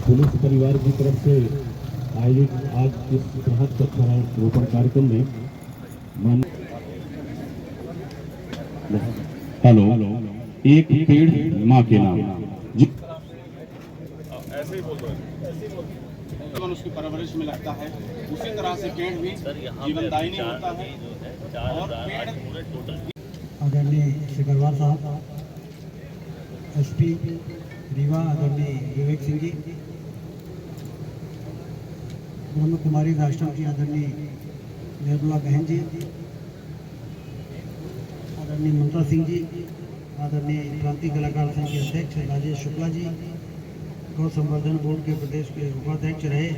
Police परिवार की तरफ से आयोजित आज इस बृहद वृक्षारोपण कार्यक्रम में हेलो एक पेड़ माँ के नाम जी ऐसे ही बोल रहे हैं उसकी परवरिश में लगता है, उसी तरह से पेड़ भी जीवनदायिनी होता है। और पेड़ आदरणीय सिकरवार साहब, एसपी रीवा आदरणीय विवेक सिंह जी, ब्रह्म कुमारी आश्रम की आदरणीय निर्मला बहन जी, आदरणीय ममता सिंह जी, आदरणीय क्रांति कलाकार संघ के अध्यक्ष राजेश शुक्ला जी, गौ संवर्धन बोर्ड के प्रदेश के उपाध्यक्ष रहे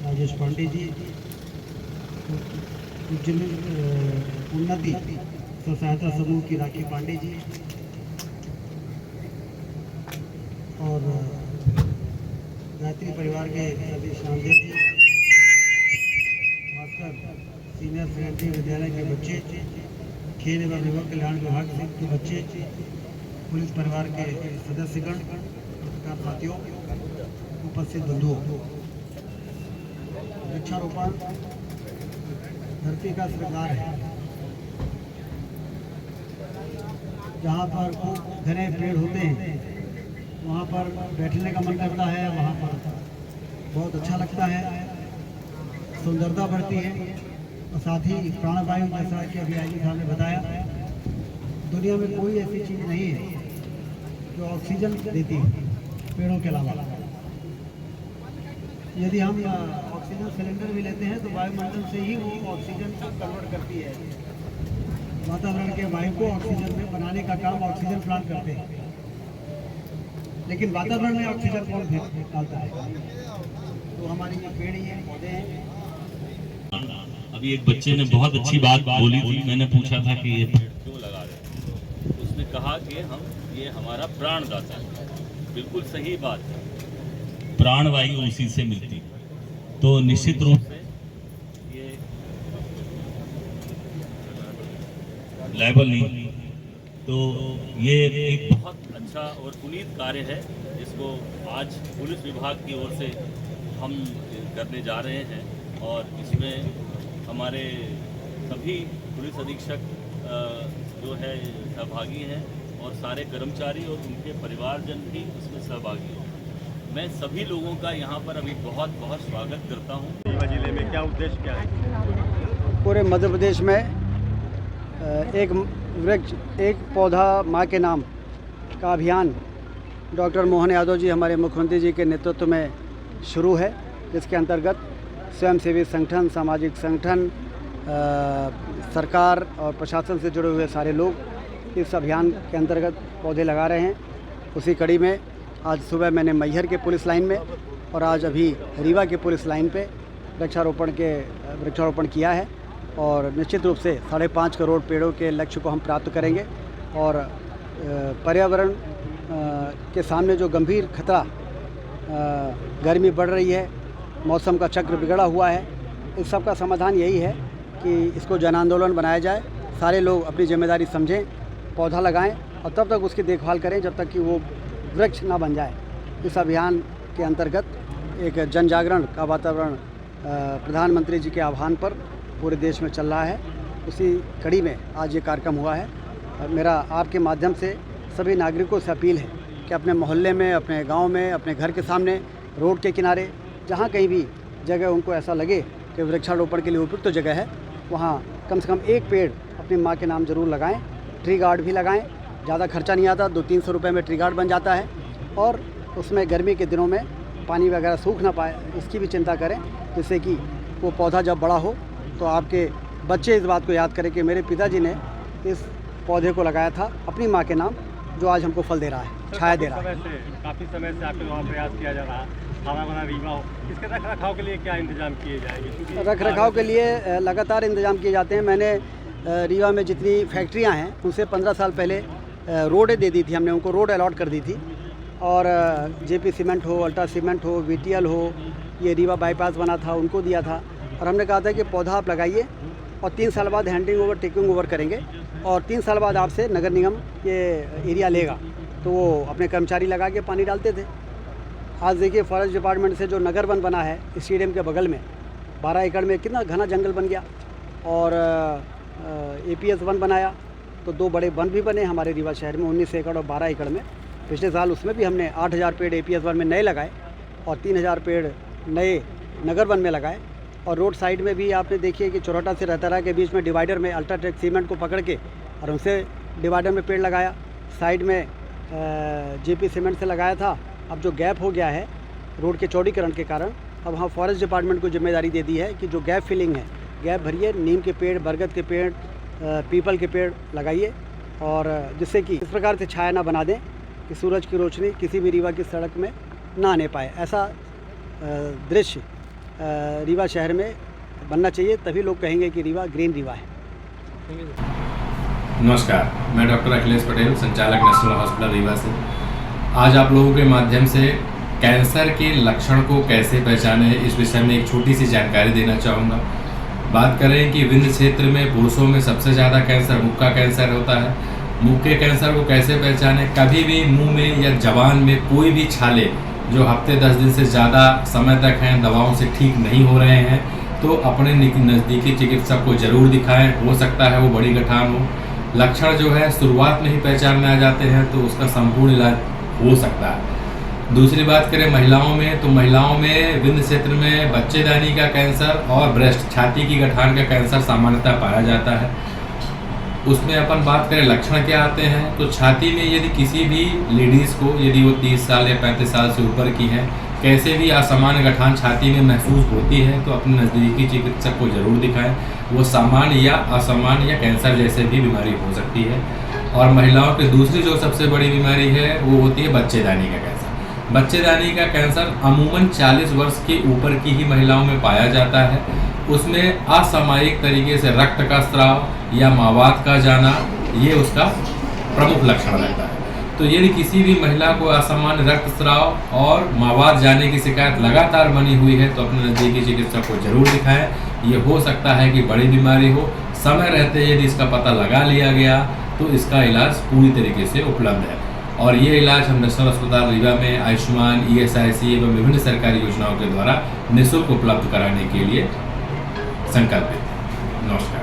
राजेश पांडे जी, उन्नति स्व सहायता समूह की राखी पांडे जी और गायत्री परिवार के सतीश रामदेव जी, खासकर सीनियर सेकेंडरी विद्यालय के बच्चे, खेल एवं युवा कल्याण विभाग के बच्चे, पुलिस परिवार के सदस्यगण, पत्रकार साथियों, उपस्थित बंधुओं, वृक्षारोपण धरती का श्रृंगार है। जहाँ पर खूब घने पेड़ होते हैं वहाँ पर बैठने का मन करता है, वहाँ पर बहुत अच्छा लगता है, सुंदरता बढ़ती है। और साथ ही प्राणवायु, जैसा कि अभी आईजी साहब ने बताया, दुनिया में कोई ऐसी चीज़ नहीं है जो ऑक्सीजन देती है पेड़ों के अलावा। यदि हम ऑक्सीजन सिलेंडर भी लेते हैं तो वायुमंडल से ही वो ऑक्सीजन को कन्वर्ट करती है। वातावरण के वायु को ऑक्सीजन में बनाने का काम ऑक्सीजन प्लांट करते हैं, लेकिन वातावरण में ऑक्सीजन कौन निकालता है? तो हमारे ये पेड़ ही हैं, पौधे हैं। अभी एक बच्चे ने बहुत अच्छी बात बोली थी, मैंने पूछा था कि ये पेड़ क्यों लगा रहे हैं, तो उसने कहा कि ये हमारा प्राणदाता है। बिल्कुल सही बात है, प्राणवायु उसी से मिलती है, तो निश्चित रूप से ये लेवल नहीं, तो ये एक बहुत अच्छा और पुनीत कार्य है जिसको आज पुलिस विभाग की ओर से हम करने जा रहे हैं। और इसमें हमारे सभी पुलिस अधीक्षक जो है सहभागी हैं और सारे कर्मचारी और उनके परिवारजन भी इसमें सहभागी हैं। मैं सभी लोगों का यहाँ पर अभी बहुत बहुत स्वागत करता हूँ। रीवा जिले में क्या उद्देश्य क्या है? पूरे मध्य प्रदेश में एक वृक्ष एक पौधा माँ के नाम का अभियान डॉक्टर मोहन यादव जी, हमारे मुख्यमंत्री जी के नेतृत्व में शुरू है, जिसके अंतर्गत स्वयंसेवी संगठन, सामाजिक संगठन, सरकार और प्रशासन से जुड़े हुए सारे लोग इस अभियान के अंतर्गत पौधे लगा रहे हैं। उसी कड़ी में आज सुबह मैंने मैहर के पुलिस लाइन में और आज अभी रीवा के पुलिस लाइन पे वृक्षारोपण किया है। और निश्चित रूप से 5.5 करोड़ पेड़ों के लक्ष्य को हम प्राप्त करेंगे। और पर्यावरण के सामने जो गंभीर खतरा, गर्मी बढ़ रही है, मौसम का चक्र बिगड़ा हुआ है, इस सब का समाधान यही है कि इसको जन आंदोलन बनाया जाए। सारे लोग अपनी जिम्मेदारी समझें, पौधा लगाएं और तब तक उसकी देखभाल करें जब तक कि वो वृक्ष ना बन जाए। इस अभियान के अंतर्गत एक जन जागरण का वातावरण प्रधानमंत्री जी के आह्वान पर पूरे देश में चल रहा है। उसी कड़ी में आज ये कार्यक्रम हुआ है। मेरा आपके माध्यम से सभी नागरिकों से अपील है कि अपने मोहल्ले में, अपने गांव में, अपने घर के सामने, रोड के किनारे, जहां कहीं भी जगह उनको ऐसा लगे कि वृक्षारोपण के लिए उपयुक्त तो जगह है, वहां कम से कम एक पेड़ अपनी माँ के नाम ज़रूर लगाएं। ट्री गार्ड भी लगाएं, ज़्यादा खर्चा नहीं आता, 200-300 रुपये में ट्री गार्ड बन जाता है। और उसमें गर्मी के दिनों में पानी वगैरह सूख ना पाए, इसकी भी चिंता करें, जिससे कि वो पौधा जब बड़ा हो तो आपके बच्चे इस बात को याद करें कि मेरे पिताजी ने इस पौधे को लगाया था अपनी माँ के नाम, जो आज हमको फल दे रहा है, छाया दे रहा है। काफ़ी समय से आपके वहाँ प्रयास किया जा रहा है, हरा भरा रीवा हो, इसके रख रखाव के लिए क्या इंतजाम किए जाएंगे? रख रखाव के लिए लगातार इंतजाम किए जाते हैं। मैंने रीवा में जितनी फैक्ट्रियाँ हैं उनसे 15 साल पहले रोडें दे दी थी, हमने उनको रोड अलॉट कर दी थी। और जेपी सीमेंट हो, अल्ट्रा सीमेंट हो, वीटीएल हो, ये रीवा बाईपास बना था, उनको दिया था। और हमने कहा था कि पौधा आप लगाइए और 3 साल बाद हैंडिंग ओवर, टेकिंग ओवर करेंगे और 3 साल बाद आपसे नगर निगम ये एरिया लेगा। तो वो अपने कर्मचारी लगा के पानी डालते थे। आज देखिए फॉरेस्ट डिपार्टमेंट से जो नगर वन बना है स्टेडियम के बगल में 12 एकड़ में कितना घना जंगल बन गया, और APS वन बनाया तो 2 बड़े वन भी बने हमारे रीवा शहर में 19 एकड़ और 12 एकड़ में। पिछले साल उसमें भी हमने 8000 पेड़ APS वन में नए लगाए और 3000 पेड़ नए नगर वन में लगाए। और रोड साइड में भी आपने देखिए कि चौराटा से रहतरा के बीच में डिवाइडर में अल्ट्राटेक सीमेंट को पकड़ के और उनसे डिवाइडर में पेड़ लगाया। साइड में JP सीमेंट से लगाया था। अब जो गैप हो गया है रोड के चौड़ीकरण के कारण, अब वहाँ फॉरेस्ट डिपार्टमेंट को जिम्मेदारी दे दी है कि जो गैप फिलिंग है, गैप भरिए, नीम के पेड़, बरगद के पेड़, पीपल के पेड़ लगाइए, और जिससे कि इस प्रकार से छाया ना बना दें कि सूरज की रोशनी किसी भी रीवा की सड़क में ना आने पाए। ऐसा दृश्य रीवा शहर में बनना चाहिए, तभी लोग कहेंगे कि रीवा ग्रीन रीवा है। नमस्कार, मैं डॉक्टर अखिलेश पटेल, संचालक नेशनल हॉस्पिटल रीवा से। आज आप लोगों के माध्यम से कैंसर के लक्षण को कैसे पहचाने इस विषय में एक छोटी सी जानकारी देना चाहूँगा। बात करें कि विंध्य क्षेत्र में पुरुषों में सबसे ज़्यादा कैंसर मुख का कैंसर होता है। मुख के कैंसर को कैसे पहचाने? कभी भी मुंह में या जबान में कोई भी छाले जो हफ्ते 10 दिन से ज़्यादा समय तक हैं, दवाओं से ठीक नहीं हो रहे हैं, तो अपने नज़दीकी चिकित्सक को ज़रूर दिखाएं। हो सकता है वो बड़ी गठान हो। लक्षण जो है शुरुआत में ही पहचान में आ जाते हैं तो उसका संपूर्ण इलाज हो सकता है। दूसरी बात करें महिलाओं में, तो महिलाओं में विंध्य क्षेत्र में बच्चेदानी का कैंसर और ब्रेस्ट छाती की गठान का कैंसर सामान्यतः पाया जाता है। उसमें अपन बात करें लक्षण क्या आते हैं, तो छाती में यदि किसी भी लेडीज़ को, यदि वो 30 साल या 35 साल से ऊपर की हैं, कैसे भी असामान्य गठान छाती में महसूस होती है तो अपने नज़दीकी चिकित्सक को ज़रूर दिखाएं। वो सामान्य या असामान्य या कैंसर जैसे भी बीमारी हो सकती है। और महिलाओं की दूसरी जो सबसे बड़ी बीमारी है वो होती है बच्चेदानी का कैंसर। बच्चेदानी का कैंसर अमूमन 40 वर्ष के ऊपर की ही महिलाओं में पाया जाता है। उसमें असामयिक तरीके से रक्त का स्राव या मावात का जाना, ये उसका प्रमुख लक्षण रहता है। तो यदि किसी भी महिला को असामान्य रक्तस्राव और मावात जाने की शिकायत लगातार बनी हुई है तो अपने नज़दीकी चिकित्सक को जरूर दिखाएं। ये हो सकता है कि बड़ी बीमारी हो। समय रहते यदि इसका पता लगा लिया गया तो इसका इलाज पूरी तरीके से उपलब्ध है। और ये इलाज हम नेशनल अस्पताल रीवा में आयुष्मान, ESIC एवं विभिन्न सरकारी योजनाओं के द्वारा निःशुल्क उपलब्ध कराने के लिए संकल्पित है। नमस्कार।